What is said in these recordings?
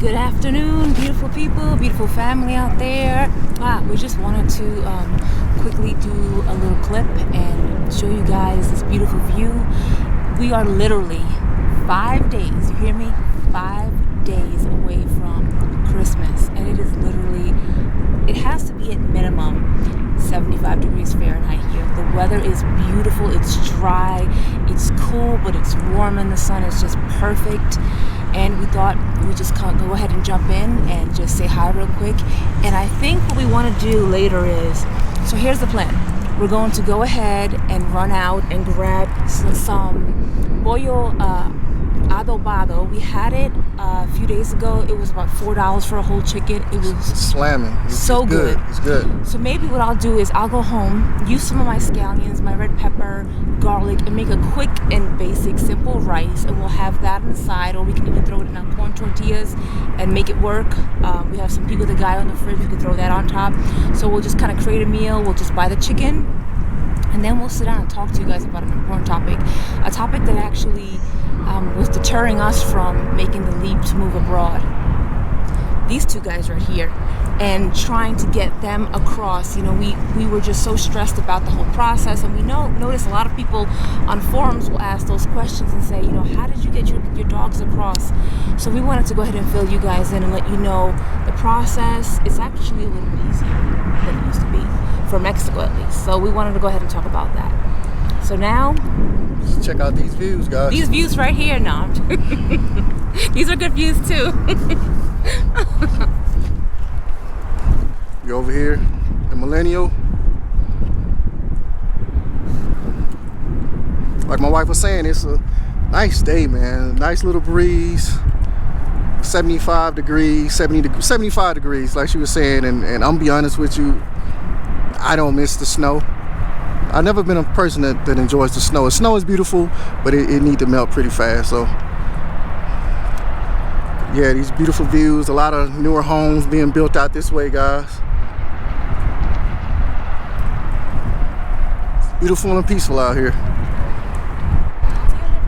Good afternoon, beautiful people, beautiful family out there. We just wanted to quickly do a little clip and show you guys this beautiful view. We are literally 5 days, you hear me? 5 days away from Christmas, and it is literally, it has to be at minimum 75 degrees Fahrenheit here. The weather is beautiful, it's dry, it's cool, but it's warm in the sun. It's just perfect. And we thought we just go ahead and jump in and just say hi real quick. And I think what we want to do later is, so here's the plan. We're going to go ahead and run out and grab some pollo adobado. We had it a few days ago. It was about $4 for a whole chicken. It was slamming. It's good. It's good. So maybe what I'll do is I'll go home, use some of my scallions, my red pepper, garlic, and make a quick and basic simple rice, and we'll have that on the side, or we can even throw it in our corn tortillas and make it work. We have some pico de gallo in the fridge. We can throw that on top. So we'll just kind of create a meal. We'll just buy the chicken, and then we'll sit down and talk to you guys about an important topic, a topic that actually was deterring us from making the leap to move abroad. These two guys right here, and trying to get them across. You know, we were just so stressed about the whole process, and we notice a lot of people on forums will ask those questions and say, you know, how did you get your dogs across? So we wanted to go ahead and fill you guys in and let you know the process is actually a little easier than it used to be, for Mexico at least. So we wanted to go ahead and talk about that. So now, just check out these views, guys. These views right here, no. These are good views too. You're over here in Millennial. Like my wife was saying, it's a nice day, man. Nice little breeze. 75 degrees, 75 degrees, like she was saying. And I'm be honest with you, I don't miss the snow. I've never been a person that enjoys the snow. The snow is beautiful, but it needs to melt pretty fast. So yeah, these beautiful views, a lot of newer homes being built out this way, guys. It's beautiful and peaceful out here.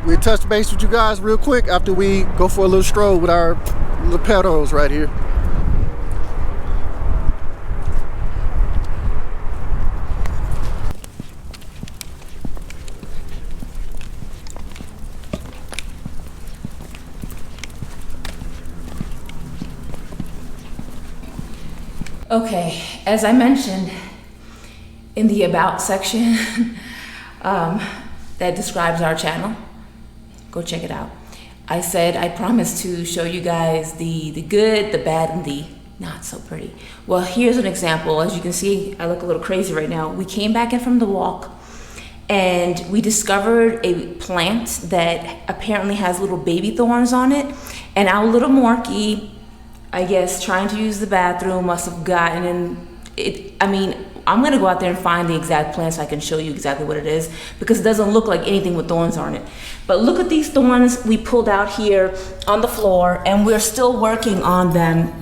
We'll touch base with you guys real quick after we go for a little stroll with our little perils right here. Okay, as I mentioned in the About section that describes our channel, go check it out. I said I promised to show you guys the good, the bad, and the not so pretty. Well, here's an example. As you can see, I look a little crazy right now. We came back in from the walk, and we discovered a plant that apparently has little baby thorns on it, and our little Morky, I guess, trying to use the bathroom, must have gotten in it. I mean, I'm gonna go out there and find the exact plant so I can show you exactly what it is, because it doesn't look like anything with thorns on it. But look at these thorns we pulled out here on the floor, and we're still working on them.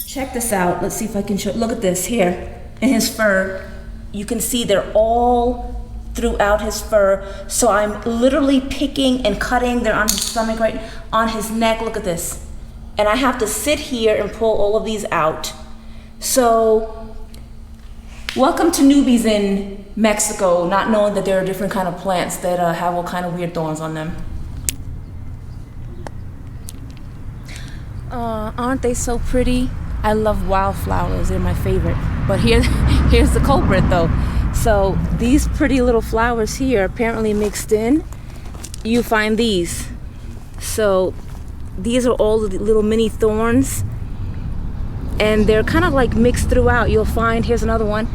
Check this out. Let's see if I can show. Look at this here in his fur. You can see they're all throughout his fur. So I'm literally picking and cutting. They're on his stomach, right on his neck. Look at this. And I have to sit here and pull all of these out. So, welcome to newbies in Mexico, not knowing that there are different kind of plants that have all kind of weird thorns on them. Aren't they so pretty? I love wildflowers, they're my favorite. But here's the culprit though. So these pretty little flowers here, apparently mixed in, you find these. So these are all the little mini thorns, and they're kind of like mixed throughout. You'll find, here's another one.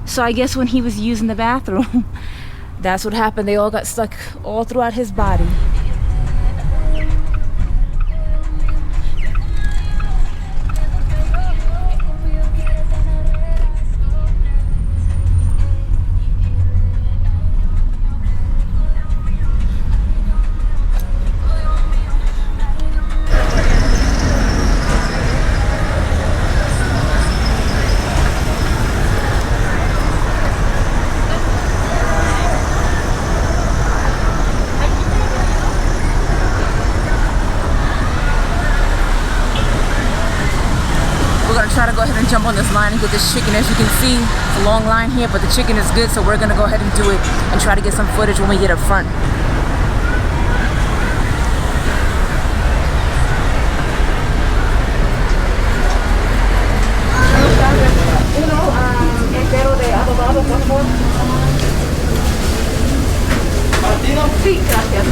So I guess when he was using the bathroom, that's what happened. They all got stuck all throughout his body. gonna try to go ahead and jump on this line and get this chicken. As you can see, it's a long line here, but the chicken is good, so we're gonna go ahead and do it and try to get some footage when we get up front. Sí, gracias.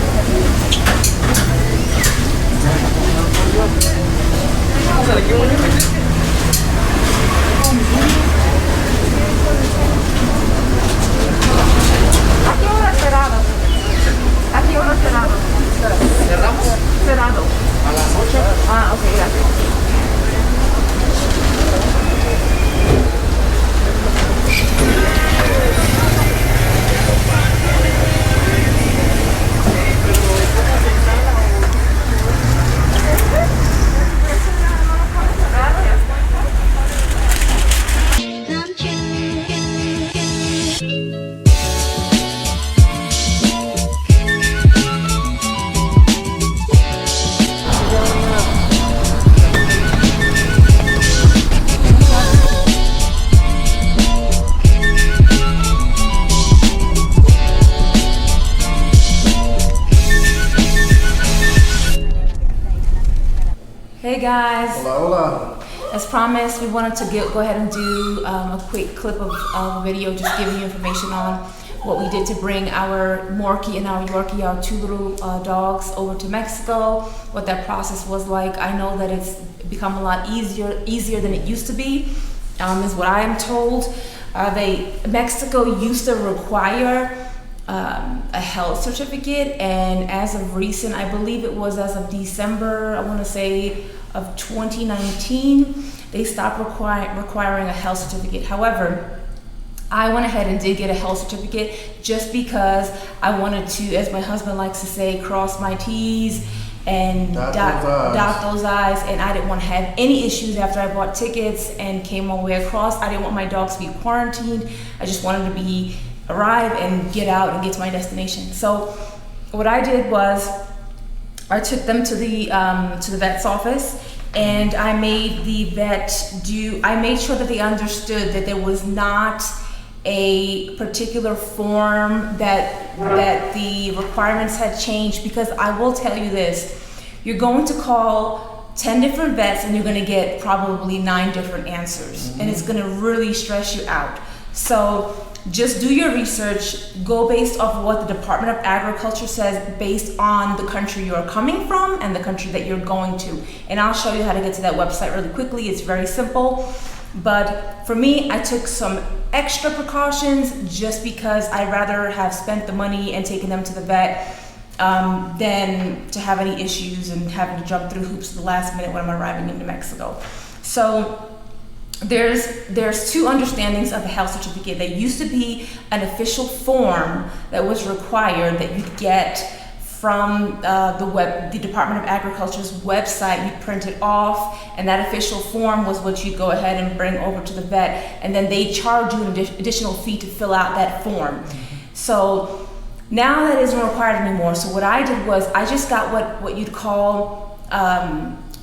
Aquí uno cerrado. Aquí uno cerrado. ¿Cerramos? Cerrado. ¿A las 8? Ah, ok, gracias. Hey guys. Hola, hola. As promised, we wanted to go ahead and do a quick clip of a video just giving you information on what we did to bring our Morkie and our Yorkie, our two little dogs, over to Mexico, what that process was like. I know that it's become a lot easier than it used to be, is what I am told. Mexico used to require a health certificate, and as of recent, I believe it was as of December, I want to say, of 2019, they stopped requiring a health certificate. However, I went ahead and did get a health certificate just because I wanted to, as my husband likes to say, cross my T's and dot those I's, and I didn't want to have any issues after I bought tickets and came all the way across. I didn't want my dogs to be quarantined. I just wanted to arrive and get out and get to my destination. So what I did was I took them to the vet's office, and I made the vet I made sure that they understood that there was not a particular form that the requirements had changed, because I will tell you this, you're going to call 10 different vets and you're going to get probably 9 different answers, and it's going to really stress you out. So just do your research, go based off of what the Department of Agriculture says based on the country you're coming from and the country that you're going to. And I'll show you how to get to that website really quickly. It's very simple. But for me, I took some extra precautions just because I'd rather have spent the money and taken them to the vet than to have any issues and having to jump through hoops at the last minute when I'm arriving into Mexico. So there's two understandings of a health certificate. There used to be an official form that was required that you'd get from the Department of Agriculture's website. You'd print it off, and that official form was what you'd go ahead and bring over to the vet, and then they charge you an additional fee to fill out that form. So now that isn't required anymore. So what I did was I just got what you'd call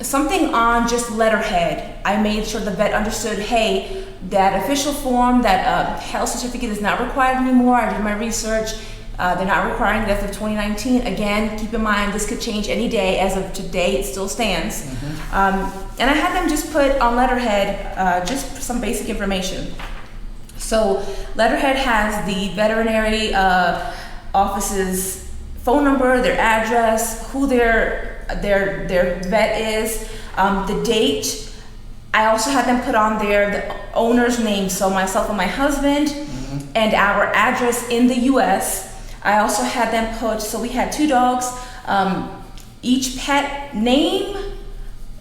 something on just letterhead. I made sure the vet understood, hey, that official form, that health certificate is not required anymore. I did my research. They're not requiring it as of 2019. Again, keep in mind, this could change any day. As of today, it still stands. And I had them just put on letterhead just some basic information. So letterhead has the veterinary office's phone number, their address, who their vet is, the date. I also had them put on there the owner's name, so myself and my husband, and our address in the US. I also had them put, so we had 2 dogs, each pet name,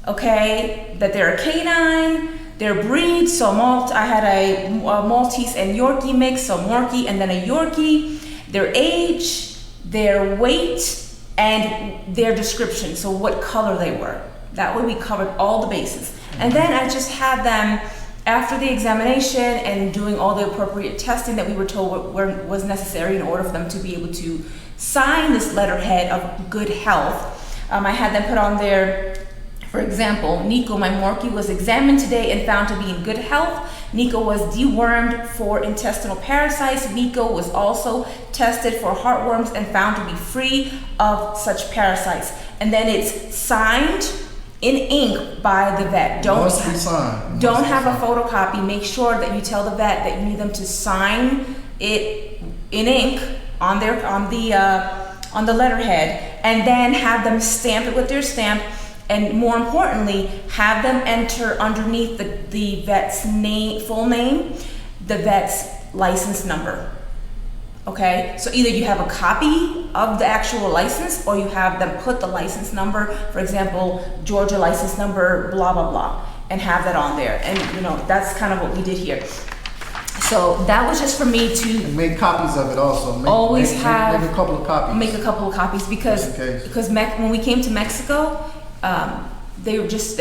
okay, that they're a canine, their breed, so I had a Maltese and Yorkie mix, so Morkie and then a Yorkie, their age, their weight, and their description, so what color they were. That way we covered all the bases. And then I just had them, after the examination and doing all the appropriate testing that we were told was necessary in order for them to be able to sign this letterhead of good health, I had them put on their For example, Nico, my Morkie, was examined today and found to be in good health. Nico was dewormed for intestinal parasites. Nico was also tested for heartworms and found to be free of such parasites. And then it's signed in ink by the vet. Don't have a photocopy. Make sure that you tell the vet that you need them to sign it in ink on the letterhead, and then have them stamp it with their stamp. And more importantly, have them enter underneath the vet's full name, the vet's license number. Okay, so either you have a copy of the actual license, or you have them put the license number, for example, Georgia license number, blah, blah, blah, and have that on there. And that's kind of what we did here. So that was just for me to and make copies of it also. Make a couple of copies. Make a couple of copies because when we came to Mexico, they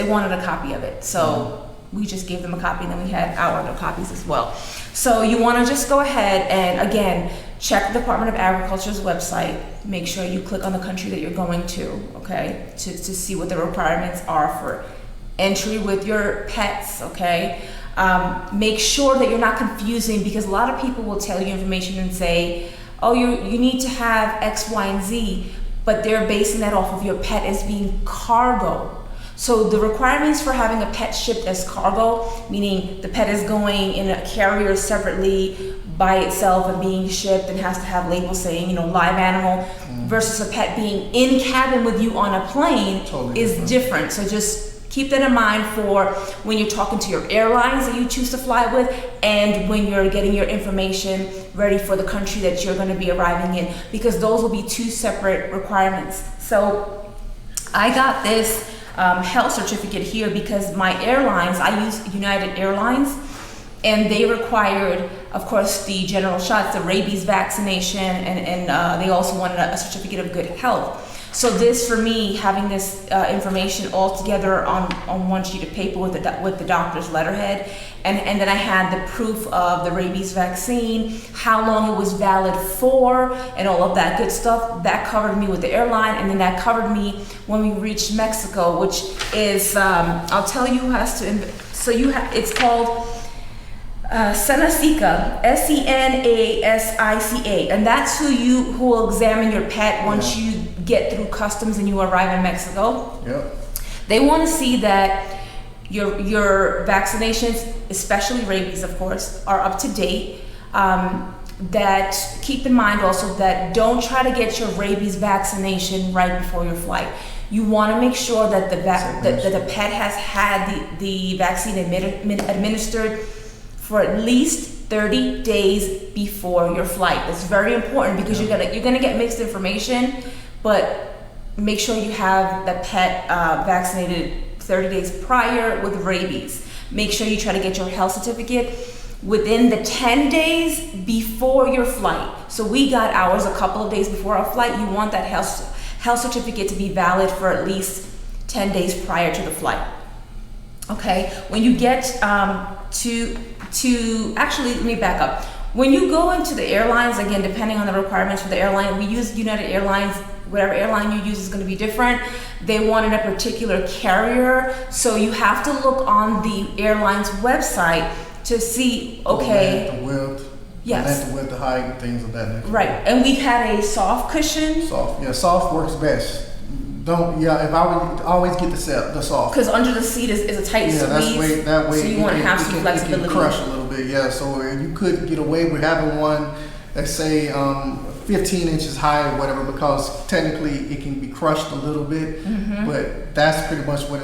wanted a copy of it. So we just gave them a copy, and then we had our other copies as well. So you want to just go ahead and, again, check the Department of Agriculture's website. Make sure you click on the country that you're going to, okay, to see what the requirements are for entry with your pets, okay? Make sure that you're not confusing, because a lot of people will tell you information and say, oh, you need to have X, Y, and Z, but they're basing that off of your pet as being cargo. So the requirements for having a pet shipped as cargo, meaning the pet is going in a carrier separately by itself and being shipped and has to have labels saying, live animal, versus a pet being in cabin with you on a plane is different. So just keep that in mind for when you're talking to your airlines that you choose to fly with, and when you're getting your information ready for the country that you're going to be arriving in, because those will be two separate requirements. So I got this health certificate here because my airlines, I use United Airlines, and they required, of course, the general shots, the rabies vaccination, and they also wanted a certificate of good health. So this, for me, having this information all together on one sheet of paper with the doctor's letterhead, and then I had the proof of the rabies vaccine, how long it was valid for, and all of that good stuff. That covered me with the airline, and then that covered me when we reached Mexico, which is, I'll tell you who has to, it's called Senasica, Senasica, and that's who will examine your pet once you get through customs and you arrive in Mexico. Yep. They want to see that your vaccinations, especially rabies, of course, are up to date. That keep in mind also that don't try to get your rabies vaccination right before your flight. You want to make sure that the pet has had the vaccine administered for at least 30 days before your flight. That's very important, because you're gonna get mixed information, but make sure you have the pet vaccinated 30 days prior with rabies. Make sure you try to get your health certificate within the 10 days before your flight. So we got ours a couple of days before our flight. You want that health certificate to be valid for at least 10 days prior to the flight. Okay, when you get actually, let me back up. When you go into the airlines, again, depending on the requirements for the airline, we use United Airlines. Whatever airline you use is going to be different. They wanted a particular carrier, so you have to look on the airline's website to see, okay. The width, yes. The width, the height, things of that nature. Right, and we had a soft cushion. Soft works best. If I would always get the soft. Because under the seat is a tight squeeze. That way so you want to have some flexibility. It can crush a little bit, So you could get away with having one, let's say 15 inches high or whatever, because technically it can be crushed a little bit, but that's pretty much what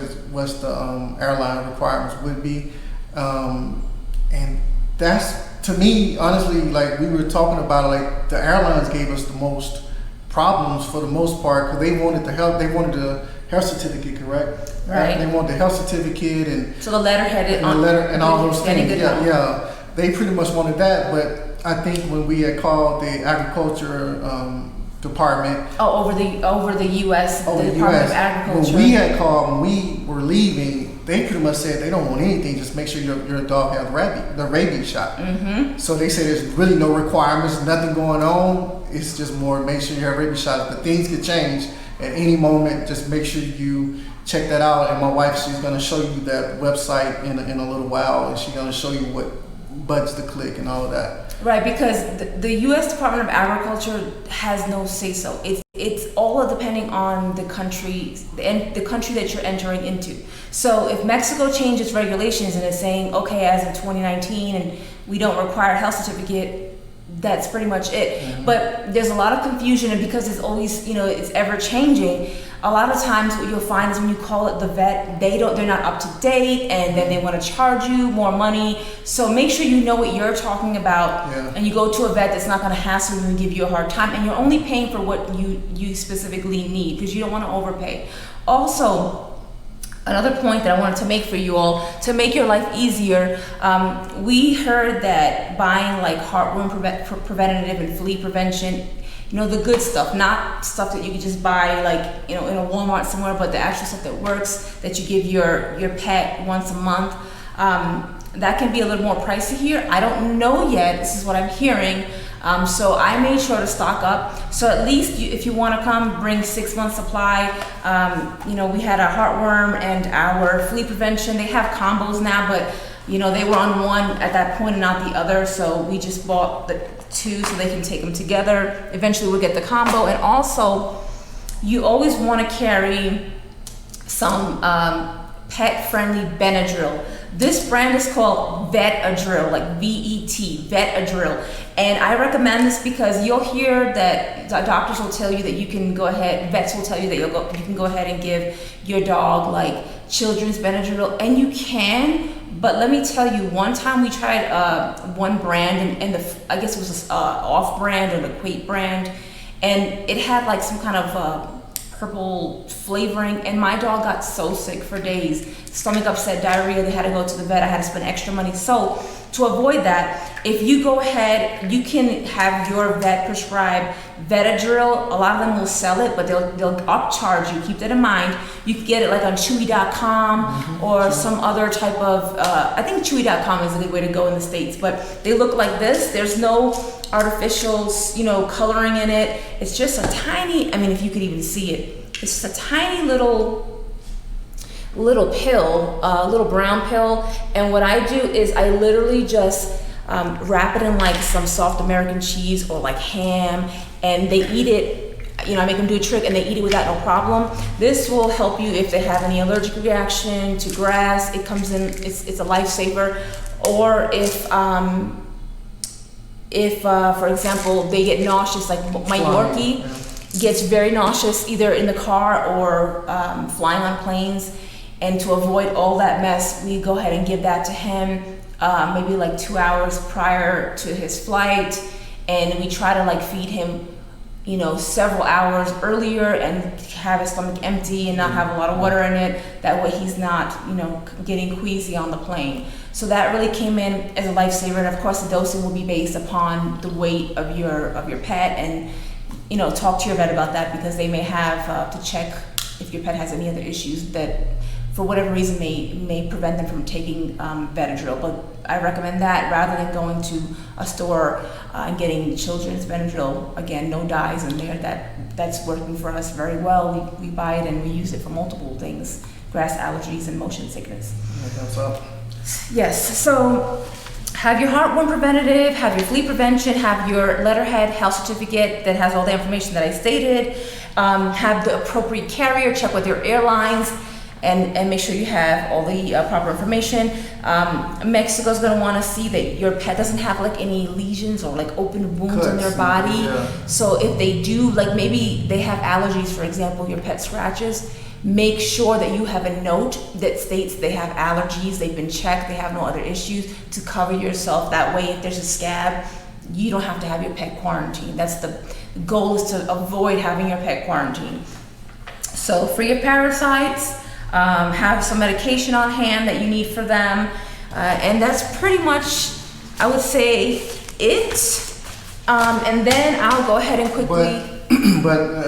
the airline requirements would be. And that's, to me, honestly, like we were talking about, like the airlines gave us the most problems for the most part, because they wanted the health certificate, correct? Right. They wanted the health certificate and so the letterhead and all those things. Yeah. They pretty much wanted that, but I think when we had called the agriculture department. Over the U.S. Over the Department US. of Agriculture. When we had called, when we were leaving, they pretty much said they don't want anything. Just make sure your dog has the rabies shot. So they say there's really no requirements, nothing going on. It's just more make sure you have rabies shot. But things could change at any moment. Just make sure you check that out. And my wife, she's gonna show you that website in a little while, and she's gonna show you what buttons to click and all of that. Right, because the U.S. Department of Agriculture has no say-so. It's all depending on the country that you're entering into. So if Mexico changes regulations and is saying, okay, as of 2019, and we don't require a health certificate, that's pretty much it. Mm-hmm. But there's a lot of confusion, and because it's always, it's ever changing. A lot of times what you'll find is when you call it the vet, they're not up to date, and then they want to charge you more money. So make sure you know what you're talking about, and you go to a vet that's not going to hassle you and give you a hard time, and you're only paying for what you specifically need, because you don't want to overpay. Also, another point that I wanted to make for you all, to make your life easier, we heard that buying like heartworm preventative and flea prevention, the good stuff, not stuff that you can just buy like, in a Walmart somewhere, but the actual stuff that works, that you give your pet once a month, that can be a little more pricey here. I don't know yet, this is what I'm hearing. So I made sure to stock up. So at least if you want to come, bring 6 months supply. We had our heartworm and our flea prevention. They have combos now, but they were on one at that point and not the other. So we just bought the two so they can take them together. Eventually we'll get the combo. And also, you always want to carry some pet-friendly Benadryl. This brand is called Vetadryl, like V-E-T, Vetadryl. And I recommend this because you'll hear that doctors will tell you that you can go ahead, vets will tell you that you can go ahead and give your dog like children's Benadryl, and you can. But let me tell you, one time we tried one brand, and I guess it was off brand or the Quate brand, and it had like some kind of purple flavoring, and my dog got so sick for days. Stomach upset, diarrhea, they had to go to the vet, I had to spend extra money. So to avoid that, if you go ahead, you can have your vet prescribe Vetadryl. A lot of them will sell it, but they'll upcharge you. Keep that in mind. You can get it like on Chewy.com or some other type of, I think Chewy.com is a good way to go in the States, but they look like this. There's no artificials, coloring in it. It's just a tiny, if you could even see it, it's just a tiny little pill, little brown pill. And what I do is I literally just wrap it in like some soft American cheese or like ham, and they eat it. I make them do a trick and they eat it without no problem. This will help you if they have any allergic reaction to grass. It comes in, it's a lifesaver. Or if for example, they get nauseous, like my Yorkie gets very nauseous either in the car or flying on planes. And to avoid all that mess, we go ahead and give that to him maybe like 2 hours prior to his flight. And we try to like feed him, several hours earlier and have his stomach empty and not have a lot of water in it. That way he's not, getting queasy on the plane. So that really came in as a lifesaver. And of course the dosing will be based upon the weight of your pet, and, talk to your vet about that, because they may have to check if your pet has any other issues that for whatever reason may prevent them from taking Benadryl. But I recommend that rather than going to a store and getting children's Benadryl. Again, no dyes in there. That's working for us very well. We buy it and we use it for multiple things: grass allergies and motion sickness. Yes, so have your heartworm preventative, have your flea prevention, have your letterhead health certificate that has all the information that I stated, have the appropriate carrier, check with your airlines, and make sure you have all the proper information. Mexico's gonna wanna see that your pet doesn't have like any lesions or like open wounds in their body. Yeah. So if they do, like maybe they have allergies, for example, your pet scratches, make sure that you have a note that states they have allergies, they've been checked, they have no other issues, to cover yourself. That way, if there's a scab, you don't have to have your pet quarantined. That's the goal, is to avoid having your pet quarantined. So for your parasites, have some medication on hand that you need for them. And that's pretty much, I would say, it. And then I'll go ahead and quickly... But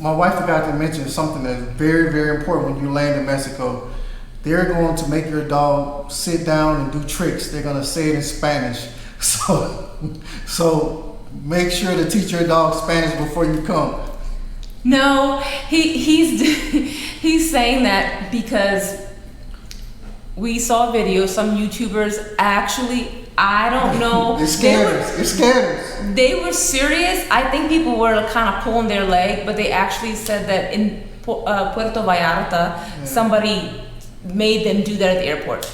my wife forgot to mention something that's very, very important when you land in Mexico. They're going to make your dog sit down and do tricks. They're going to say it in Spanish. So make sure to teach your dog Spanish before you come. No, he's he's saying that because we saw videos. Some YouTubers actually, I don't know. It's scammers. It's scammers. They were serious. I think people were kind of pulling their leg, but they actually said that in Puerto Vallarta, somebody made them do that at the airport.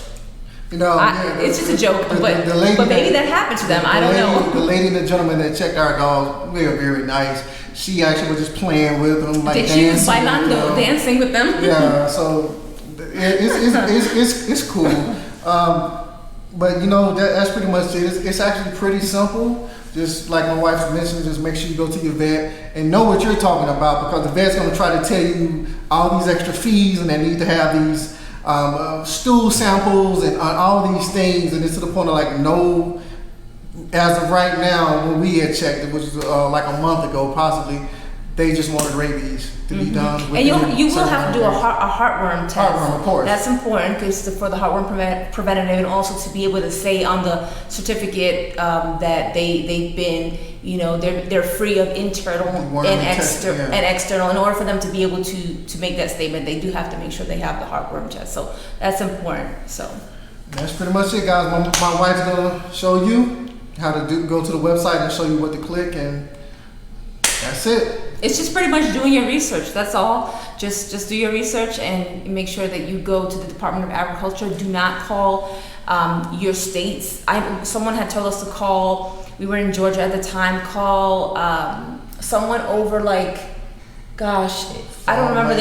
You know, It's just a joke, but maybe that happened to them. I don't know. The lady and the gentleman that checked our dogs, they were very nice. She actually was just playing with them, like dancing. She was bailando, dancing with them. Yeah, so it's cool. But you know, that's pretty much it. It's actually pretty simple. Just like my wife mentioned, just make sure you go to your vet and know what you're talking about, because the vet's going to try to tell you all these extra fees and they need to have these stool samples and all these things, and it's to the point of like no, as of right now when we had checked it, which was like a month ago possibly, they just wanted rabies to be done. And you will have to do a heartworm test. Heartworm, of course. That's important because for the heartworm preventative, and also to be able to say on the certificate that they've been, you know, they're free of internal and external. In order for them to be able to make that statement, they do have to make sure they have the heartworm test. So that's important. So that's pretty much it, guys. My wife's gonna show you how to go to the website and show you what to click, and that's it. It's just pretty much doing your research. That's all. Just do your research and make sure that you go to the Department of Agriculture. Do not call your states. Someone had told us to call. We were in Georgia at the time. Call someone over like, gosh, I don't remember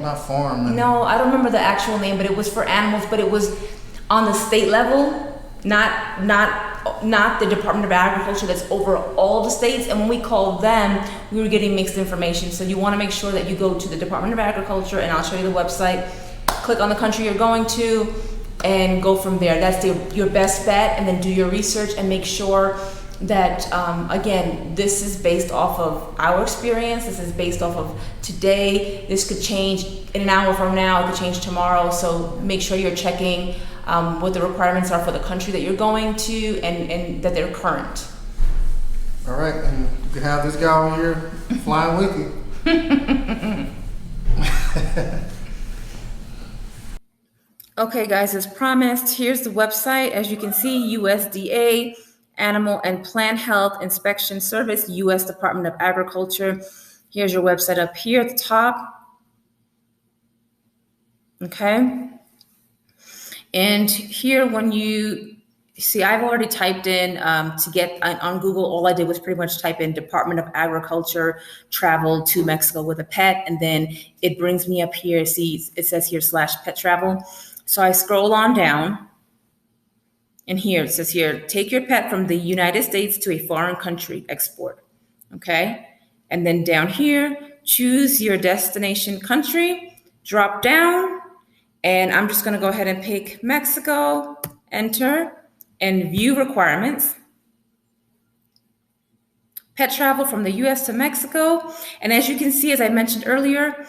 not farm. No, I don't remember the actual name, but it was for animals. But it was on the state level, not the Department of Agriculture that's over all the states. And when we called them, we were getting mixed information. So you want to make sure that you go to the Department of Agriculture, and I'll show you the website. Click on the country you're going to and go from there. That's your best bet. And then do your research and make sure that, again, this is based off of our experience. This is based off of today. This could change in an hour from now. It could change tomorrow. So make sure you're checking what the requirements are for the country that you're going to, and that they're current. All right, and you can have this guy over here flying with you. Okay, guys, as promised, here's the website. As you can see, USDA, Animal and Plant Health Inspection Service, U.S. Department of Agriculture. Here's your website up here at the top. Okay. And here, when you see, I've already typed in to get on Google. All I did was pretty much type in Department of Agriculture, travel to Mexico with a pet. And then it brings me up here. See, it says here /pet travel. So I scroll on down. And here it says here, take your pet from the United States to a foreign country, export. Okay. And then down here, choose your destination country, drop down. And I'm just going to go ahead and pick Mexico, enter, and view requirements. Pet travel from the U.S. to Mexico. And as you can see, as I mentioned earlier,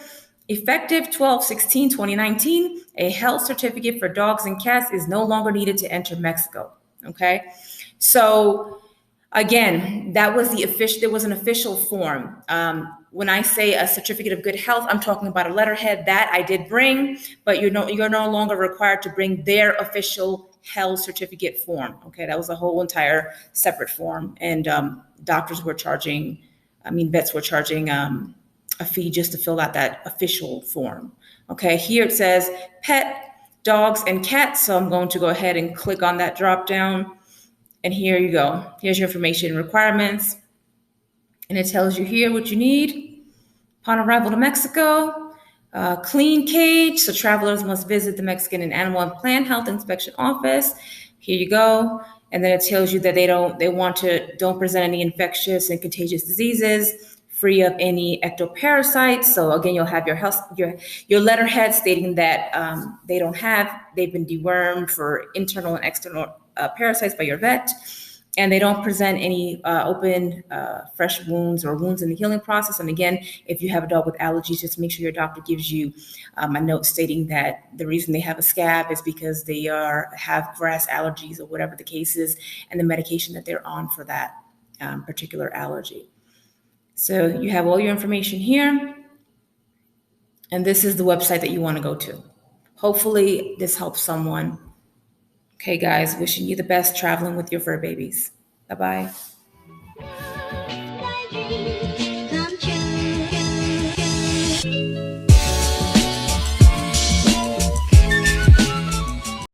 effective 12/16/2019, a health certificate for dogs and cats is no longer needed to enter Mexico. Okay. So again, that was there was an official form. When I say a certificate of good health, I'm talking about a letterhead that I did bring, but you're no longer required to bring their official health certificate form. Okay, that was a whole entire separate form, and vets were charging a fee just to fill out that official form. Okay, here it says pet, dogs, and cats. So I'm going to go ahead and click on that drop down, and here you go. Here's your information and requirements. And it tells you here what you need. Upon arrival to Mexico, clean cage. So travelers must visit the Mexican and Animal and Plant Health Inspection Office. Here you go. And then it tells you that don't present any infectious and contagious diseases, free of any ectoparasites. So again, you'll have your letterhead stating that they've been dewormed for internal and external parasites by your vet. And they don't present any open, fresh wounds or wounds in the healing process. And again, if you have a dog with allergies, just make sure your doctor gives you a note stating that the reason they have a scab is because they have grass allergies or whatever the case is, and the medication that they're on for that particular allergy. So you have all your information here, and this is the website that you want to go to. Hopefully this helps someone. Okay, guys, wishing you the best traveling with your fur babies. Bye-bye.